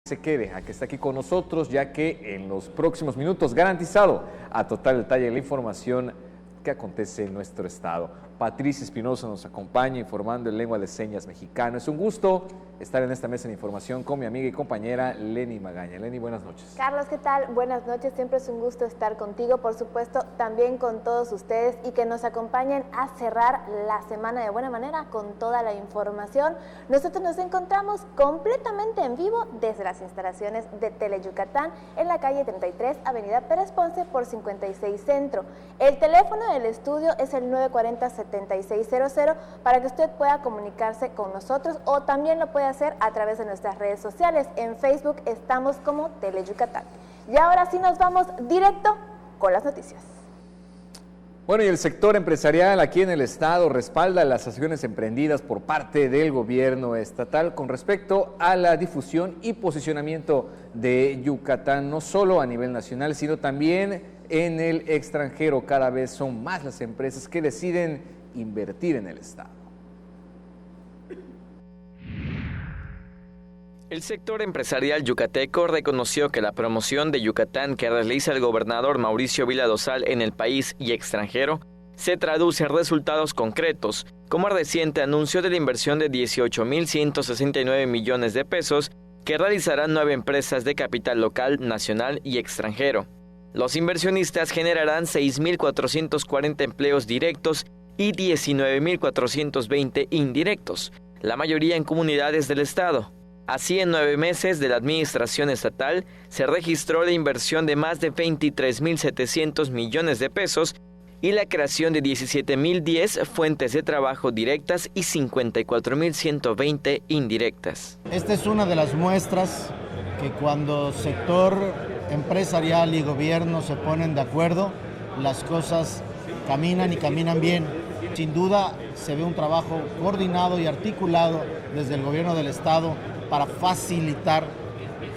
se quede, a que esté aquí con nosotros, ya que en los próximos minutos garantizado a total detalle la información que acontece en nuestro estado. Patricia Espinosa nos acompaña informando en lengua de señas mexicano. Es un gusto estar en esta mesa de información con mi amiga y compañera Lenny Magaña. Lenny, buenas noches. Carlos, ¿qué tal? Buenas noches, siempre es un gusto estar contigo, por supuesto, también con todos ustedes y que nos acompañen a cerrar la semana de buena manera con toda la información. Nosotros nos encontramos completamente en vivo desde las instalaciones de Teleyucatán en la calle 33, avenida Pérez Ponce por 56 Centro. El teléfono del estudio es el 940-7600 para que usted pueda comunicarse con nosotros o también lo puede hacer a través de nuestras redes sociales. En Facebook estamos como Teleyucatán. Y ahora sí nos vamos directo con las noticias. Bueno, y el sector empresarial aquí en el estado respalda las acciones emprendidas por parte del gobierno estatal con respecto a la difusión y posicionamiento de Yucatán, no solo a nivel nacional, sino también en el extranjero. Cada vez son más las empresas que deciden invertir en el estado. El sector empresarial yucateco reconoció que la promoción de Yucatán que realiza el gobernador Mauricio Vila Dosal en el país y extranjero se traduce en resultados concretos, como el reciente anuncio de la inversión de 18.169 millones de pesos que realizarán 9 empresas de capital local, nacional y extranjero. Los inversionistas generarán 6.440 empleos directos y 19.420 indirectos, la mayoría en comunidades del estado. Así, en 9 meses de la administración estatal, se registró la inversión de más de 23.700 millones de pesos y la creación de 17.010 fuentes de trabajo directas y 54.120 indirectas. Esta es una de las muestras que cuando sector empresarial y gobierno se ponen de acuerdo, las cosas caminan y caminan bien. Sin duda se ve un trabajo coordinado y articulado desde el gobierno del estado para facilitar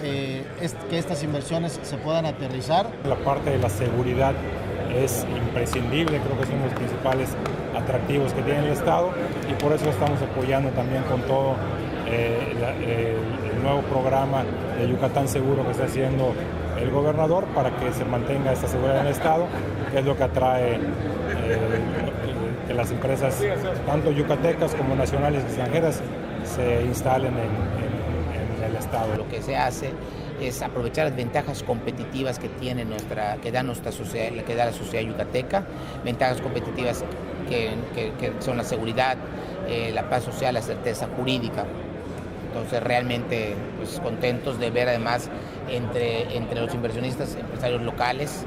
que estas inversiones se puedan aterrizar. La parte de la seguridad es imprescindible, creo que es uno de los principales atractivos que tiene el estado y por eso estamos apoyando también con todo el nuevo programa de Yucatán Seguro que está haciendo el gobernador para que se mantenga esta seguridad en el estado, que es lo que atrae que las empresas, tanto yucatecas como nacionales y extranjeras, se instalen en el estado. Lo que se hace es aprovechar las ventajas competitivas que tiene que da nuestra sociedad, que da la sociedad yucateca, ventajas competitivas que son la seguridad, la paz social, la certeza jurídica. Entonces realmente pues, contentos de ver además entre los inversionistas, empresarios locales,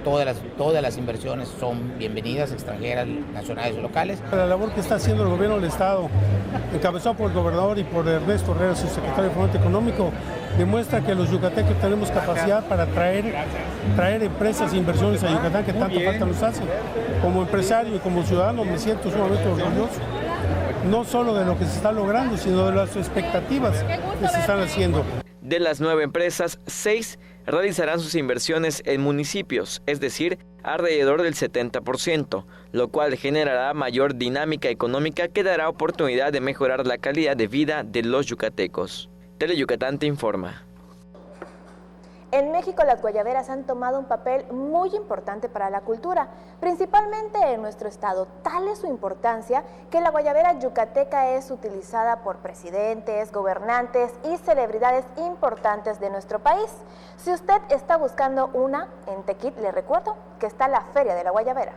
todas las inversiones son bienvenidas, extranjeras, nacionales o locales. La labor que está haciendo el gobierno del estado, encabezado por el gobernador y por Ernesto Herrera, su secretario de Fomento Económico, demuestra que los yucatecos tenemos capacidad para traer empresas e inversiones a Yucatán que tanto falta nos hace. Como empresario y como ciudadano me siento sumamente orgulloso, no solo de lo que se está logrando, sino de las expectativas que se están haciendo. De las 9 empresas, 6 realizarán sus inversiones en municipios, es decir, alrededor del 70%, lo cual generará mayor dinámica económica que dará oportunidad de mejorar la calidad de vida de los yucatecos. Teleyucatán te informa. En México las guayaberas han tomado un papel muy importante para la cultura, principalmente en nuestro estado. Tal es su importancia que la guayabera yucateca es utilizada por presidentes, gobernantes y celebridades importantes de nuestro país. Si usted está buscando una, en Tequit le recuerdo que está la Feria de la Guayabera.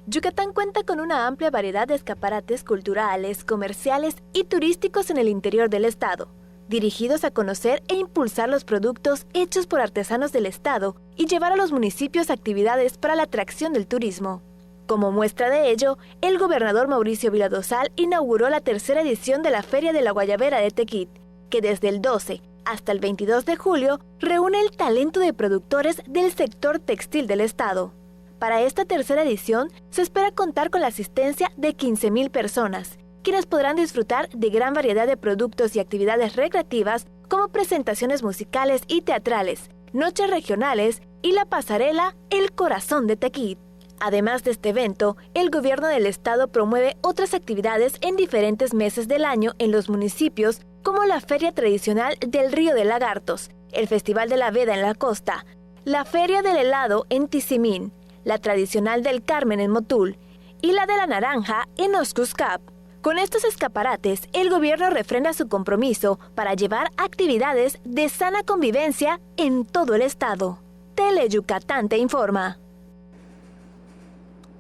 Yucatán cuenta con una amplia variedad de escaparates culturales, comerciales y turísticos en el interior del estado, dirigidos a conocer e impulsar los productos hechos por artesanos del estado y llevar a los municipios actividades para la atracción del turismo. Como muestra de ello, el gobernador Mauricio Vila Dosal inauguró la 3ª edición de la Feria de la Guayabera de Tequit, que desde el 12 hasta el 22 de julio reúne el talento de productores del sector textil del estado. Para esta 3ª edición se espera contar con la asistencia de 15,000 personas, quienes podrán disfrutar de gran variedad de productos y actividades recreativas como presentaciones musicales y teatrales, noches regionales y la pasarela El Corazón de Tequit. Además de este evento, el gobierno del estado promueve otras actividades en diferentes meses del año en los municipios, como la Feria Tradicional del Río de Lagartos, el Festival de la Veda en la costa, la Feria del Helado en Tizimín, la Tradicional del Carmen en Motul y la de la Naranja en Oxcuscap. Con estos escaparates, el gobierno refrenda su compromiso para llevar actividades de sana convivencia en todo el estado. Tele Yucatán te informa.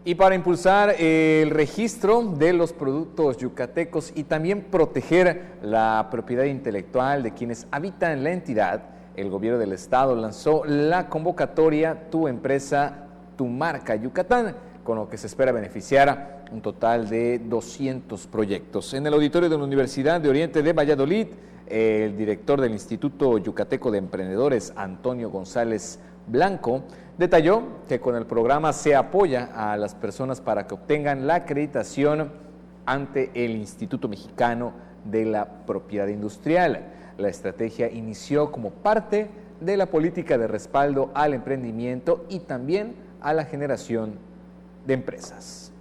Y para impulsar el registro de los productos yucatecos y también proteger la propiedad intelectual de quienes habitan la entidad, el gobierno del estado lanzó la convocatoria Tu Empresa, Tu Marca Yucatán, con lo que se espera beneficiar un total de 200 proyectos. En el auditorio de la Universidad de Oriente de Valladolid, el director del Instituto Yucateco de Emprendedores, Antonio González Blanco, detalló que con el programa se apoya a las personas para que obtengan la acreditación ante el Instituto Mexicano de la Propiedad Industrial. La estrategia inició como parte de la política de respaldo al emprendimiento y también a la generación de empresas.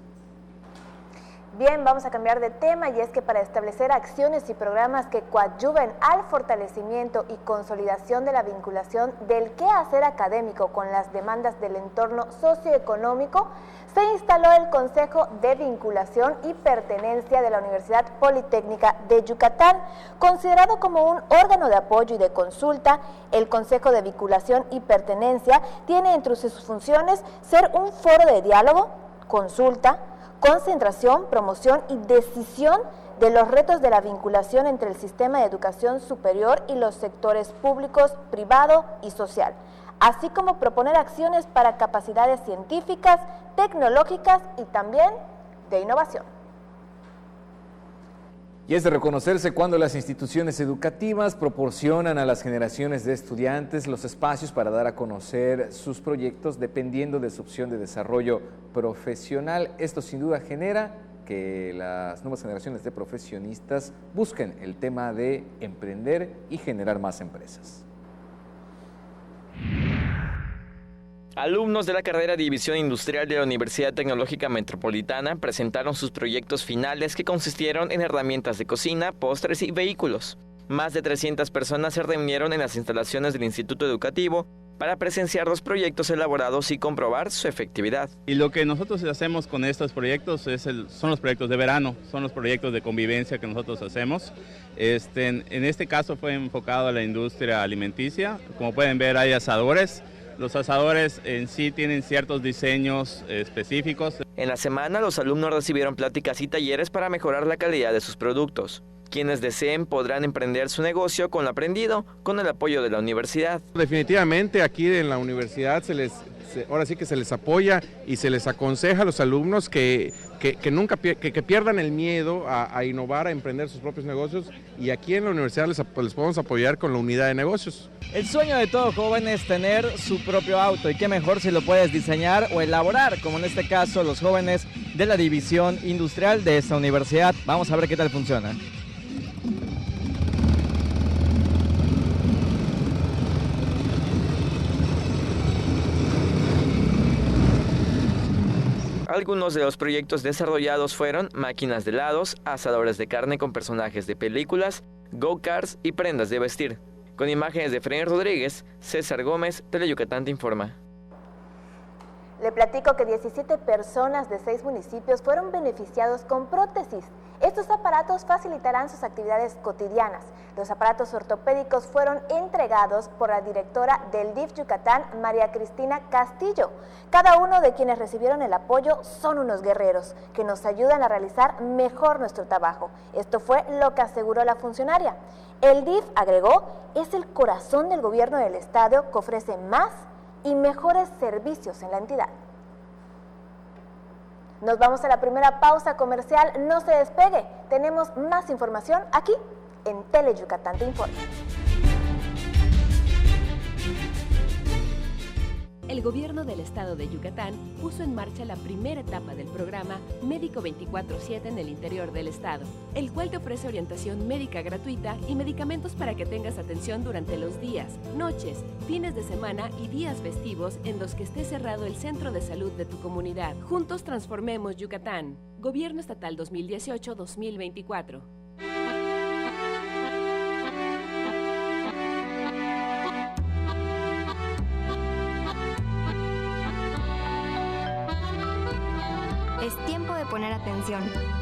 Bien, vamos a cambiar de tema y es que para establecer acciones y programas que coadyuven al fortalecimiento y consolidación de la vinculación del quehacer académico con las demandas del entorno socioeconómico, se instaló el Consejo de Vinculación y Pertenencia de la Universidad Politécnica de Yucatán. Considerado como un órgano de apoyo y de consulta, el Consejo de Vinculación y Pertenencia tiene entre sus funciones ser un foro de diálogo, consulta, concentración, promoción y decisión de los retos de la vinculación entre el sistema de educación superior y los sectores públicos, privado y social, así como proponer acciones para capacidades científicas, tecnológicas y también de innovación. Y es de reconocerse cuando las instituciones educativas proporcionan a las generaciones de estudiantes los espacios para dar a conocer sus proyectos dependiendo de su opción de desarrollo profesional. Esto sin duda genera que las nuevas generaciones de profesionistas busquen el tema de emprender y generar más empresas. Alumnos de la carrera División Industrial de la Universidad Tecnológica Metropolitana presentaron sus proyectos finales que consistieron en herramientas de cocina, postres y vehículos. Más de 300 personas se reunieron en las instalaciones del Instituto Educativo para presenciar los proyectos elaborados y comprobar su efectividad. Y lo que nosotros hacemos con estos proyectos son los proyectos de verano, son los proyectos de convivencia que nosotros hacemos. En este caso fue enfocado a la industria alimenticia. Como pueden ver, hay asadores. Los asadores en sí tienen ciertos diseños específicos. En la semana, los alumnos recibieron pláticas y talleres para mejorar la calidad de sus productos. Quienes deseen podrán emprender su negocio con lo aprendido, con el apoyo de la universidad. Definitivamente aquí en la universidad ahora sí que se les apoya y se les aconseja a los alumnos que nunca pierdan el miedo a innovar, a emprender sus propios negocios, y aquí en la universidad les podemos apoyar con la unidad de negocios. El sueño de todo joven es tener su propio auto, y qué mejor si lo puedes diseñar o elaborar, como en este caso los jóvenes de la División Industrial de esta universidad. Vamos a ver qué tal funciona. Algunos de los proyectos desarrollados fueron máquinas de helados, asadores de carne con personajes de películas, go-karts y prendas de vestir. Con imágenes de Fren Rodríguez, César Gómez, Teleyucatán te informa. Le platico que 17 personas de 6 municipios fueron beneficiados con prótesis. Estos aparatos facilitarán sus actividades cotidianas. Los aparatos ortopédicos fueron entregados por la directora del DIF Yucatán, María Cristina Castillo. Cada uno de quienes recibieron el apoyo son unos guerreros que nos ayudan a realizar mejor nuestro trabajo. Esto fue lo que aseguró la funcionaria. El DIF, agregó, es el corazón del gobierno del estado que ofrece más y mejores servicios en la entidad. Nos vamos a la primera pausa comercial, no se despegue, tenemos más información aquí en Teleyucatán te informa. El gobierno del estado de Yucatán puso en marcha la primera etapa del programa Médico 24/7 en el interior del estado, el cual te ofrece orientación médica gratuita y medicamentos para que tengas atención durante los días, noches, fines de semana y días festivos en los que esté cerrado el centro de salud de tu comunidad. Juntos transformemos Yucatán. Gobierno Estatal 2018-2024. Es tiempo de poner atención.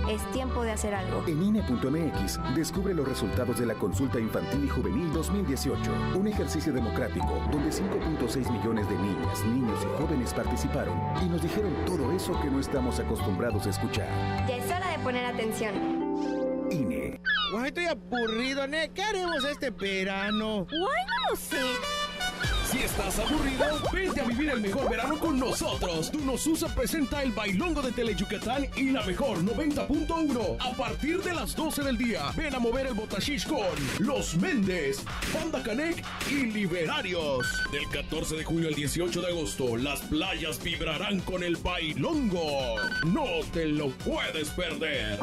Es tiempo de hacer algo. En INE.mx, descubre los resultados de la Consulta Infantil y Juvenil 2018. Un ejercicio democrático donde 5.6 millones de niñas, niños y jóvenes participaron y nos dijeron todo eso que no estamos acostumbrados a escuchar. Ya es hora de poner atención. INE. Guay, estoy aburrido, ¿ne? ¿Qué haremos este verano? Guay, no lo sé. Si estás aburrido, vente a vivir el mejor verano con nosotros. Tunosusa presenta el bailongo de Teleyucatán y la mejor 90.1. A partir de las 12 del día, ven a mover el botashish con Los Méndez, Banda Canec y Liberarios. Del 14 de junio al 18 de agosto, las playas vibrarán con el bailongo. No te lo puedes perder.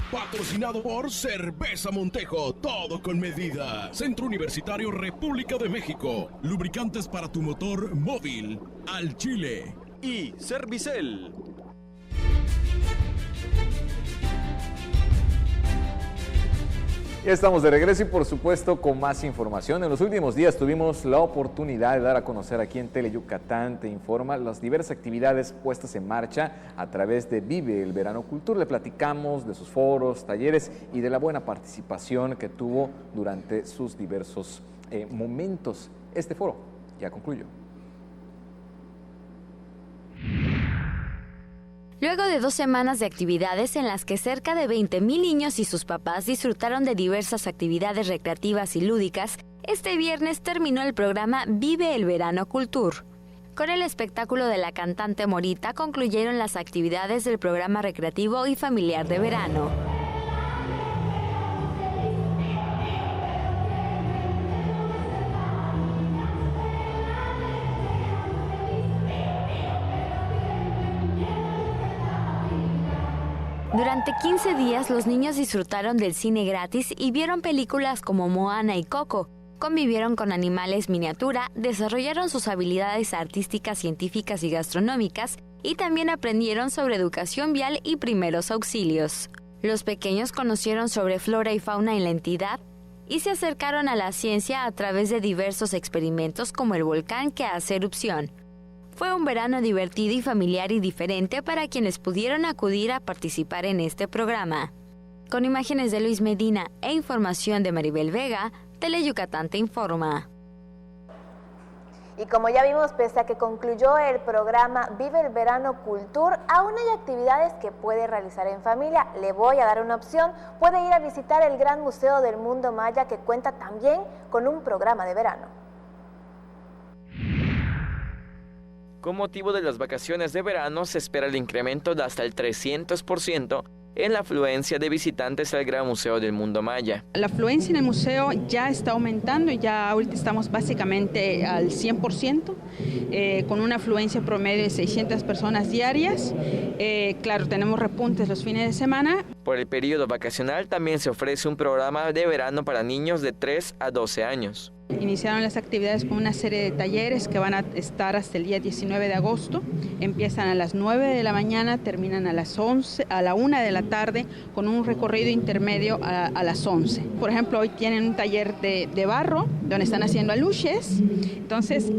Patrocinado por Cerveza Montejo, todo con medida. Centro Universitario República de México. Lubricantes para tu motor móvil, al Chile. Y Servicel. Ya estamos de regreso y por supuesto con más información. En los últimos días tuvimos la oportunidad de dar a conocer aquí en Teleyucatán Te Informa las diversas actividades puestas en marcha a través de Vive el Verano Cultura. Le platicamos de sus foros, talleres y de la buena participación que tuvo durante sus diversos momentos. Este foro ya concluyó. Luego de 2 semanas de actividades en las que cerca de 20,000 niños y sus papás disfrutaron de diversas actividades recreativas y lúdicas, este viernes terminó el programa Vive el Verano Cultur. Con el espectáculo de la cantante Morita concluyeron las actividades del programa recreativo y familiar de verano. Durante 15 días los niños disfrutaron del cine gratis y vieron películas como Moana y Coco, convivieron con animales miniatura, desarrollaron sus habilidades artísticas, científicas y gastronómicas y también aprendieron sobre educación vial y primeros auxilios. Los pequeños conocieron sobre flora y fauna en la entidad y se acercaron a la ciencia a través de diversos experimentos como el volcán que hace erupción. Fue un verano divertido y familiar y diferente para quienes pudieron acudir a participar en este programa. Con imágenes de Luis Medina e información de Maribel Vega, Teleyucatán Te Informa. Y como ya vimos, pese a que concluyó el programa Vive el Verano Cultur, aún hay actividades que puede realizar en familia. Le voy a dar una opción. Puede ir a visitar el Gran Museo del Mundo Maya, que cuenta también con un programa de verano. Con motivo de las vacaciones de verano, se espera el incremento de hasta el 300% en la afluencia de visitantes al Gran Museo del Mundo Maya. La afluencia en el museo ya está aumentando, ya ahorita estamos básicamente al 100%, con una afluencia promedio de 600 personas diarias. Claro, tenemos repuntes los fines de semana. Por el periodo vacacional también se ofrece un programa de verano para niños de 3 a 12 años. Iniciaron las actividades con una serie de talleres que van a estar hasta el día 19 de agosto. Empiezan a las 9 de la mañana, terminan a las 11, a la 1 de la tarde, con un recorrido intermedio a las 11. Por ejemplo, hoy tienen un taller de barro, donde están haciendo aluches. Entonces,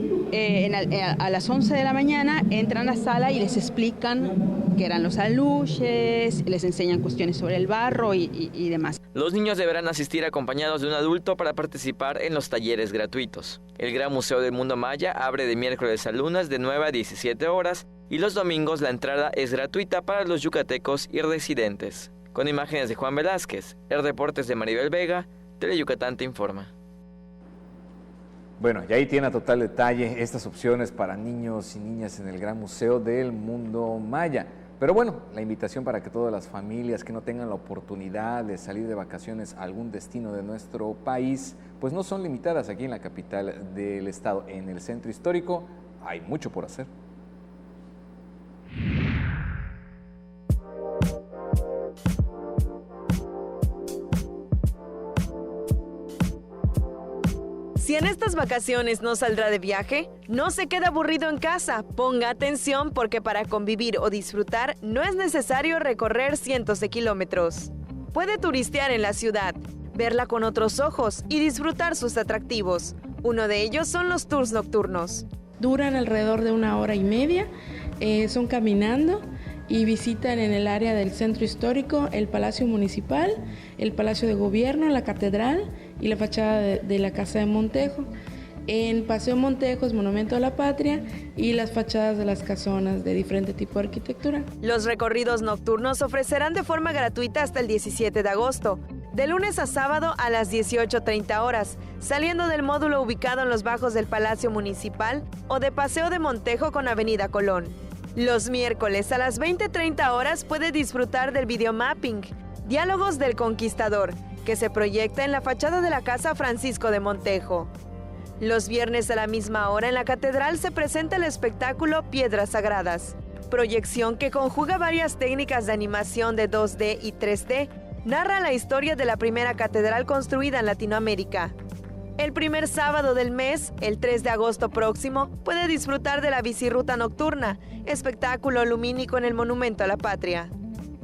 a las 11 de la mañana entran a la sala y les explican qué eran los aluches, les enseñan cuestiones sobre el barro y demás. Los niños deberán asistir acompañados de un adulto para participar en los talleres gratuitos. El Gran Museo del Mundo Maya abre de miércoles a lunes de 9 a 17 horas y los domingos la entrada es gratuita para los yucatecos y residentes. Con imágenes de Juan Velázquez, el reportes de Maribel Vega, Teleyucatán Te Informa. Bueno, y ahí tiene a total detalle estas opciones para niños y niñas en el Gran Museo del Mundo Maya. Pero bueno, la invitación para que todas las familias que no tengan la oportunidad de salir de vacaciones a algún destino de nuestro país, pues no son limitadas aquí en la capital del estado. En el centro histórico hay mucho por hacer. Si en estas vacaciones no saldrá de viaje, no se quede aburrido en casa. Ponga atención porque para convivir o disfrutar no es necesario recorrer cientos de kilómetros. Puede turistear en la ciudad, verla con otros ojos y disfrutar sus atractivos. Uno de ellos son los tours nocturnos. Duran alrededor de 1 hora y media, son caminando y visitan en el área del centro histórico el Palacio Municipal, el Palacio de Gobierno, la Catedral y la fachada de la Casa de Montejo. En Paseo Montejo es Monumento a la Patria y las fachadas de las casonas de diferente tipo de arquitectura. Los recorridos nocturnos se ofrecerán de forma gratuita hasta el 17 de agosto, de lunes a sábado a las 18:30 horas, saliendo del módulo ubicado en los bajos del Palacio Municipal o de Paseo de Montejo con Avenida Colón. Los miércoles a las 20:30 horas puede disfrutar del videomapping, Diálogos del Conquistador, que se proyecta en la fachada de la Casa Francisco de Montejo. Los viernes a la misma hora en la Catedral se presenta el espectáculo Piedras Sagradas, proyección que conjuga varias técnicas de animación de 2D y 3D, narra la historia de la primera catedral construida en Latinoamérica. El primer sábado del mes, el 3 de agosto próximo, puede disfrutar de la bicirruta nocturna, espectáculo lumínico en el Monumento a la Patria.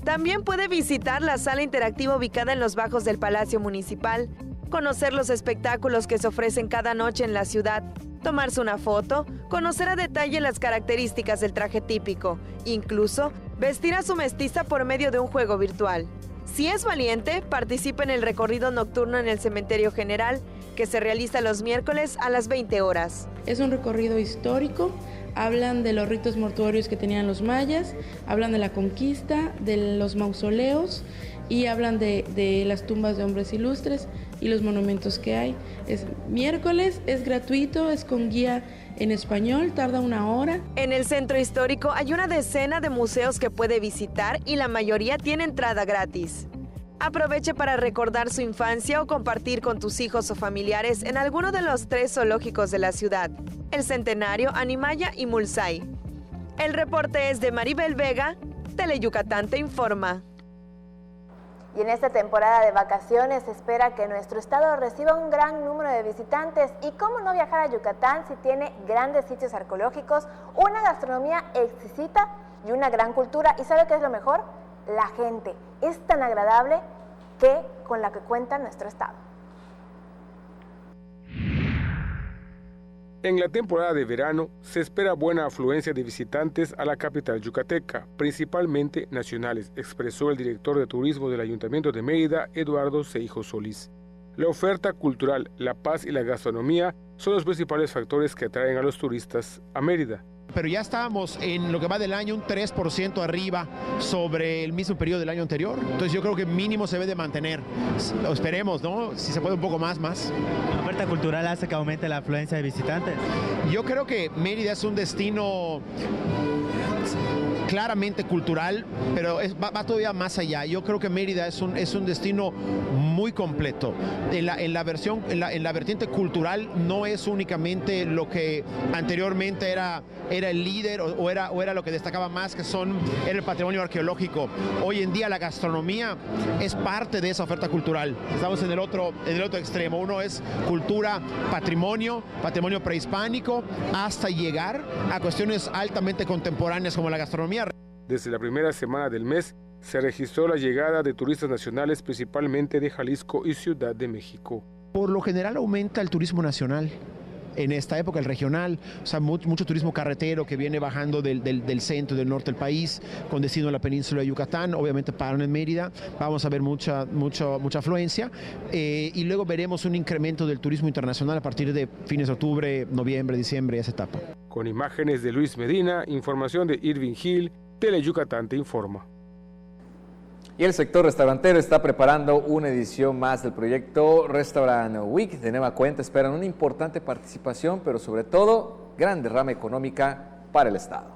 También puede visitar la sala interactiva ubicada en los bajos del Palacio Municipal, conocer los espectáculos que se ofrecen cada noche en la ciudad, tomarse una foto, conocer a detalle las características del traje típico, incluso vestir a su mestiza por medio de un juego virtual. Si es valiente, participa en el recorrido nocturno en el Cementerio General, que se realiza los miércoles a las 20 horas. Es un recorrido histórico, hablan de los ritos mortuorios que tenían los mayas, hablan de la conquista, de los mausoleos y hablan de las tumbas de hombres ilustres y los monumentos que hay. Es miércoles, es gratuito, es con guía en español, tarda 1 hora. En el centro histórico hay una decena de museos que puede visitar y la mayoría tiene entrada gratis. Aproveche para recordar su infancia o compartir con tus hijos o familiares en alguno de los 3 zoológicos de la ciudad: El Centenario, Animaya y Mulsay. El reporte es de Maribel Vega, Teleyucatán te informa. Y en esta temporada de vacaciones se espera que nuestro estado reciba un gran número de visitantes. ¿Y cómo no viajar a Yucatán si tiene grandes sitios arqueológicos, una gastronomía exquisita y una gran cultura? ¿Y sabe qué es lo mejor? La gente es tan agradable que con la que cuenta nuestro estado. En la temporada de verano se espera buena afluencia de visitantes a la capital yucateca, principalmente nacionales, expresó el director de turismo del Ayuntamiento de Mérida, Eduardo Seijo Solís. La oferta cultural, la paz y la gastronomía son los principales factores que atraen a los turistas a Mérida. Pero ya estábamos en lo que va del año un 3% arriba sobre el mismo periodo del año anterior. Entonces yo creo que mínimo se debe de mantener. Lo esperemos, ¿no? Si se puede un poco más. ¿La oferta cultural hace que aumente la afluencia de visitantes? Yo creo que Mérida es un destino claramente cultural, pero va todavía más allá. Yo creo que Mérida es un destino muy completo. En la vertiente cultural no es únicamente lo que anteriormente era el líder o era lo que destacaba más, que era el patrimonio arqueológico. Hoy en día la gastronomía es parte de esa oferta cultural. Estamos en el otro extremo. Uno es cultura, patrimonio prehispánico, hasta llegar a cuestiones altamente contemporáneas como la gastronomía. Desde la primera semana del mes se registró la llegada de turistas nacionales, principalmente de Jalisco y Ciudad de México. Por lo general aumenta el turismo nacional. En esta época el regional, o sea, mucho turismo carretero que viene bajando del centro y del norte del país con destino a la península de Yucatán, obviamente paran en Mérida, vamos a ver mucha afluencia y luego veremos un incremento del turismo internacional a partir de fines de octubre, noviembre, diciembre, esa etapa. Con imágenes de Luis Medina, información de Irving Hill, Teleyucatán te informa. Y el sector restaurantero está preparando una edición más del proyecto Restaurant Week. De nueva cuenta esperan una importante participación, pero sobre todo gran derrama económica para el Estado.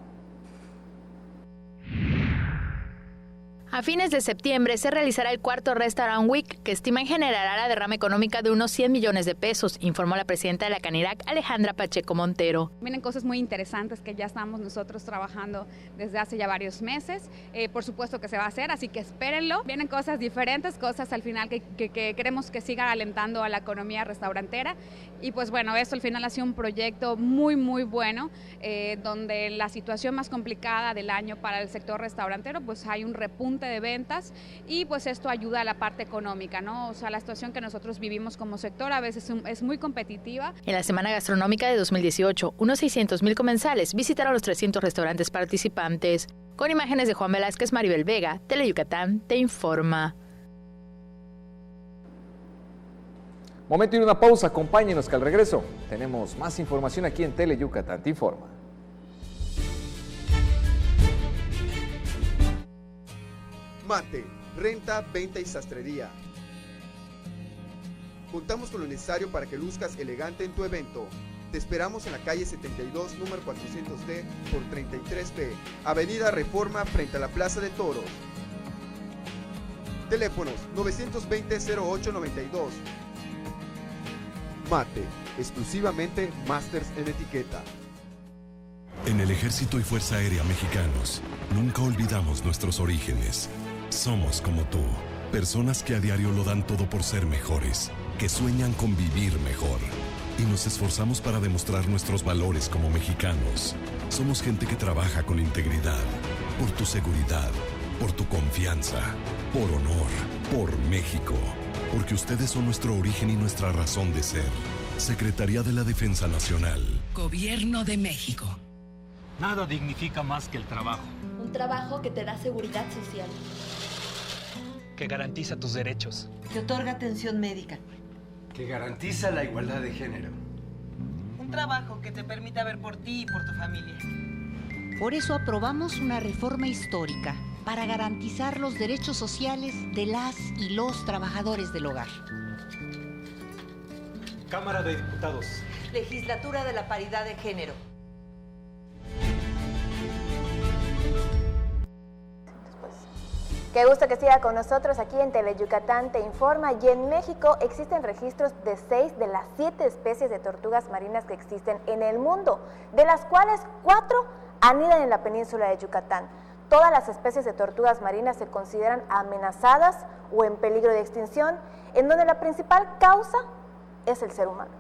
A fines de septiembre se realizará el cuarto Restaurant Week, que estiman generará la derrama económica de unos 100 millones de pesos, informó la presidenta de la Canirac, Alejandra Pacheco Montero. Vienen cosas muy interesantes que ya estamos nosotros trabajando desde hace ya varios meses. Por supuesto que se va a hacer, así que espérenlo. Vienen cosas diferentes, cosas al final que queremos que sigan alentando a la economía restaurantera. Y pues bueno, eso al final ha sido un proyecto muy, muy bueno, donde la situación más complicada del año para el sector restaurantero, pues hay un repunte de ventas y pues esto ayuda a la parte económica, ¿no? O sea, la situación que nosotros vivimos como sector a veces es muy competitiva. En la Semana Gastronómica de 2018, unos 600,000 comensales visitaron los 300 restaurantes participantes. Con imágenes de Juan Velázquez, Maribel Vega, Teleyucatán te informa. Momento de ir a una pausa, acompáñenos que al regreso tenemos más información aquí en Teleyucatán te informa. Mate, renta, venta y sastrería. Contamos con lo necesario para que luzcas elegante en tu evento. Te esperamos en la calle 72, número 400D por 33B, Avenida Reforma, frente a la Plaza de Toros. Teléfonos 920-0892. Mate, exclusivamente Masters en etiqueta. En el Ejército y Fuerza Aérea Mexicanos, nunca olvidamos nuestros orígenes. Somos como tú, personas que a diario lo dan todo por ser mejores, que sueñan con vivir mejor. Y nos esforzamos para demostrar nuestros valores como mexicanos. Somos gente que trabaja con integridad, por tu seguridad, por tu confianza, por honor, por México. Porque ustedes son nuestro origen y nuestra razón de ser. Secretaría de la Defensa Nacional. Gobierno de México. Nada dignifica más que el trabajo. Un trabajo que te da seguridad social. Que garantiza tus derechos. Que otorga atención médica. Que garantiza la igualdad de género. Un trabajo que te permita ver por ti y por tu familia. Por eso aprobamos una reforma histórica para garantizar los derechos sociales de las y los trabajadores del hogar. Cámara de Diputados. Legislatura de la Paridad de Género. Qué gusto que siga con nosotros aquí en Teleyucatán te informa. Y en México existen registros de 6 de las 7 especies de tortugas marinas que existen en el mundo, de las cuales 4 anidan en la península de Yucatán. Todas las especies de tortugas marinas se consideran amenazadas o en peligro de extinción, en donde la principal causa es el ser humano.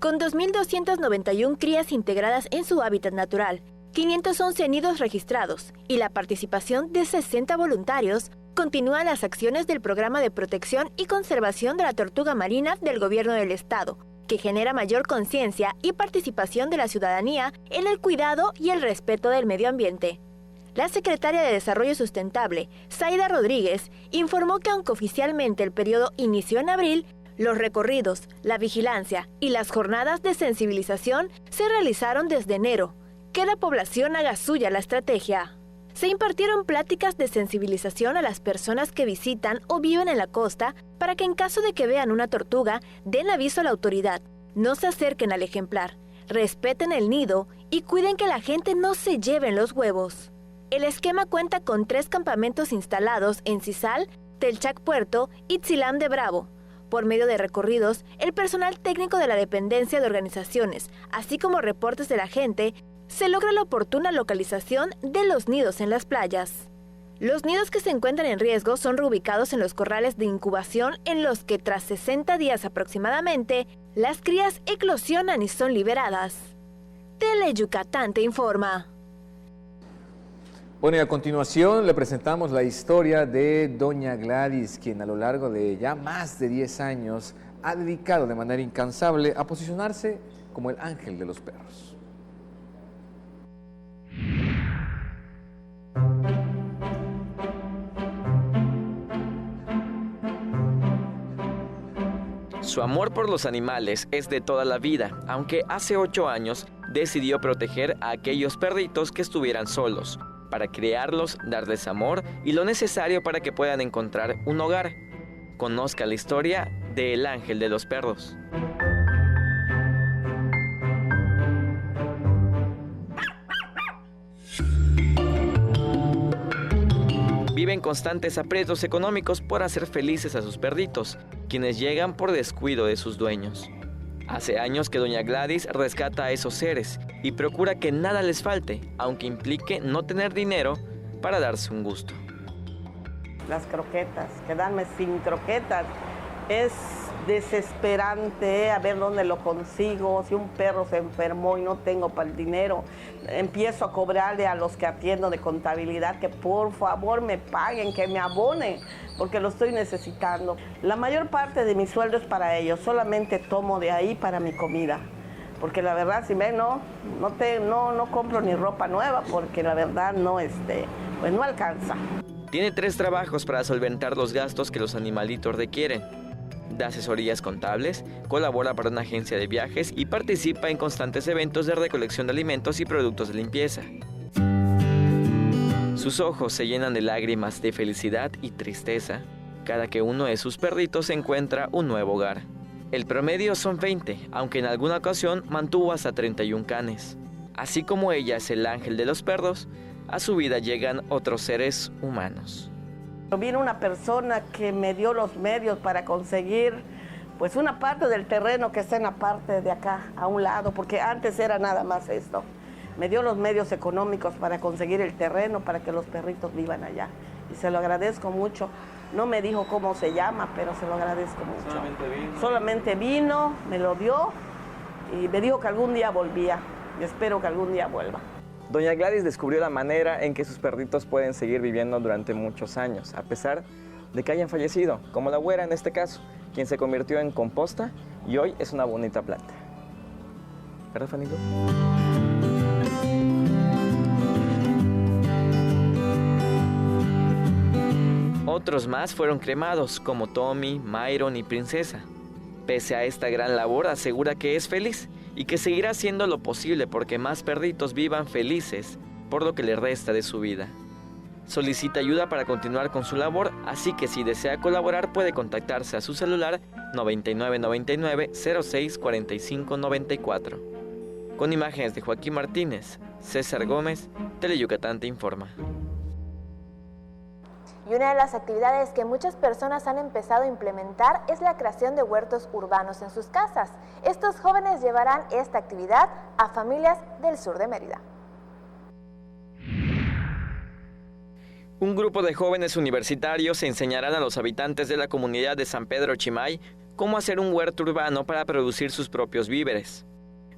Con 2.291 crías integradas en su hábitat natural, 511 nidos registrados y la participación de 60 voluntarios, continúan las acciones del Programa de Protección y Conservación de la Tortuga Marina del Gobierno del Estado, que genera mayor conciencia y participación de la ciudadanía en el cuidado y el respeto del medio ambiente. La secretaria de Desarrollo Sustentable, Zaida Rodríguez, informó que aunque oficialmente el periodo inició en abril, los recorridos, la vigilancia y las jornadas de sensibilización se realizaron desde enero. Que la población haga suya la estrategia. Se impartieron pláticas de sensibilización a las personas que visitan o viven en la costa para que en caso de que vean una tortuga, den aviso a la autoridad, no se acerquen al ejemplar, respeten el nido y cuiden que la gente no se lleven los huevos. El esquema cuenta con 3 campamentos instalados en Cizal, Telchac Puerto y Tzilán de Bravo. Por medio de recorridos, el personal técnico de la dependencia de organizaciones, así como reportes de la gente, se logra la oportuna localización de los nidos en las playas. Los nidos que se encuentran en riesgo son reubicados en los corrales de incubación en los que tras 60 días aproximadamente, las crías eclosionan y son liberadas. Teleyucatán te informa. Bueno, y a continuación le presentamos la historia de doña Gladys, quien a lo largo de ya más de 10 años ha dedicado de manera incansable a posicionarse como el ángel de los perros. Su amor por los animales es de toda la vida, aunque hace 8 años decidió proteger a aquellos perritos que estuvieran solos, para criarlos, darles amor y lo necesario para que puedan encontrar un hogar. Conozca la historia de El Ángel de los Perros. viven constantes aprietos económicos por hacer felices a sus perritos, quienes llegan por descuido de sus dueños. Hace años que doña Gladys rescata a esos seres y procura que nada les falte, aunque implique no tener dinero para darse un gusto. Las croquetas, quedarme sin croquetas es desesperante, a ver dónde lo consigo. Si un perro se enfermó y no tengo para el dinero, empiezo a cobrarle a los que atiendo de contabilidad que por favor me paguen, que me abonen, porque lo estoy necesitando. La mayor parte de mi sueldo es para ellos, solamente tomo de ahí para mi comida. Porque la verdad, si ven, no compro ni ropa nueva, porque la verdad pues no alcanza. Tiene 3 trabajos para solventar los gastos que los animalitos requieren. Da asesorías contables, colabora para una agencia de viajes y participa en constantes eventos de recolección de alimentos y productos de limpieza. Sus ojos se llenan de lágrimas de felicidad y tristeza cada que uno de sus perritos encuentra un nuevo hogar. El promedio son 20, aunque en alguna ocasión mantuvo hasta 31 canes. Así como ella es el ángel de los perros, a su vida llegan otros seres humanos. Vino una persona que me dio los medios para conseguir pues una parte del terreno que está en la parte de acá, a un lado, porque antes era nada más esto. Me dio los medios económicos para conseguir el terreno para que los perritos vivan allá. Y se lo agradezco mucho. No me dijo cómo se llama, pero se lo agradezco mucho. Solamente vino, me lo dio y me dijo que algún día volvía. Y espero que algún día vuelva. Doña Gladys descubrió la manera en que sus perritos pueden seguir viviendo durante muchos años, a pesar de que hayan fallecido, como la güera en este caso, quien se convirtió en composta y hoy es una bonita planta. ¿Verdad, Fanito? Otros más fueron cremados, como Tommy, Myron y Princesa. Pese a esta gran labor, asegura que es feliz y que seguirá haciendo lo posible porque más perritos vivan felices por lo que le resta de su vida. Solicita ayuda para continuar con su labor, así que si desea colaborar puede contactarse a su celular 9999 06 45 94. Con imágenes de Joaquín Martínez, César Gómez, Teleyucatán te informa. Y una de las actividades que muchas personas han empezado a implementar es la creación de huertos urbanos en sus casas. Estos jóvenes llevarán esta actividad a familias del sur de Mérida. Un grupo de jóvenes universitarios enseñarán a los habitantes de la comunidad de San Pedro Chimay cómo hacer un huerto urbano para producir sus propios víveres.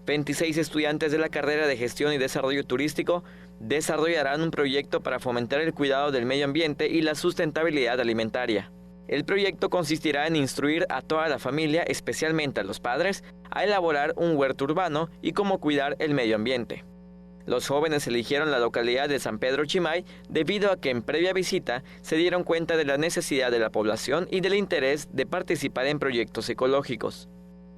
26 estudiantes de la carrera de Gestión y Desarrollo Turístico desarrollarán un proyecto para fomentar el cuidado del medio ambiente y la sustentabilidad alimentaria. El proyecto consistirá en instruir a toda la familia, especialmente a los padres, a elaborar un huerto urbano y cómo cuidar el medio ambiente. Los jóvenes eligieron la localidad de San Pedro Chimay debido a que en previa visita se dieron cuenta de la necesidad de la población y del interés de participar en proyectos ecológicos.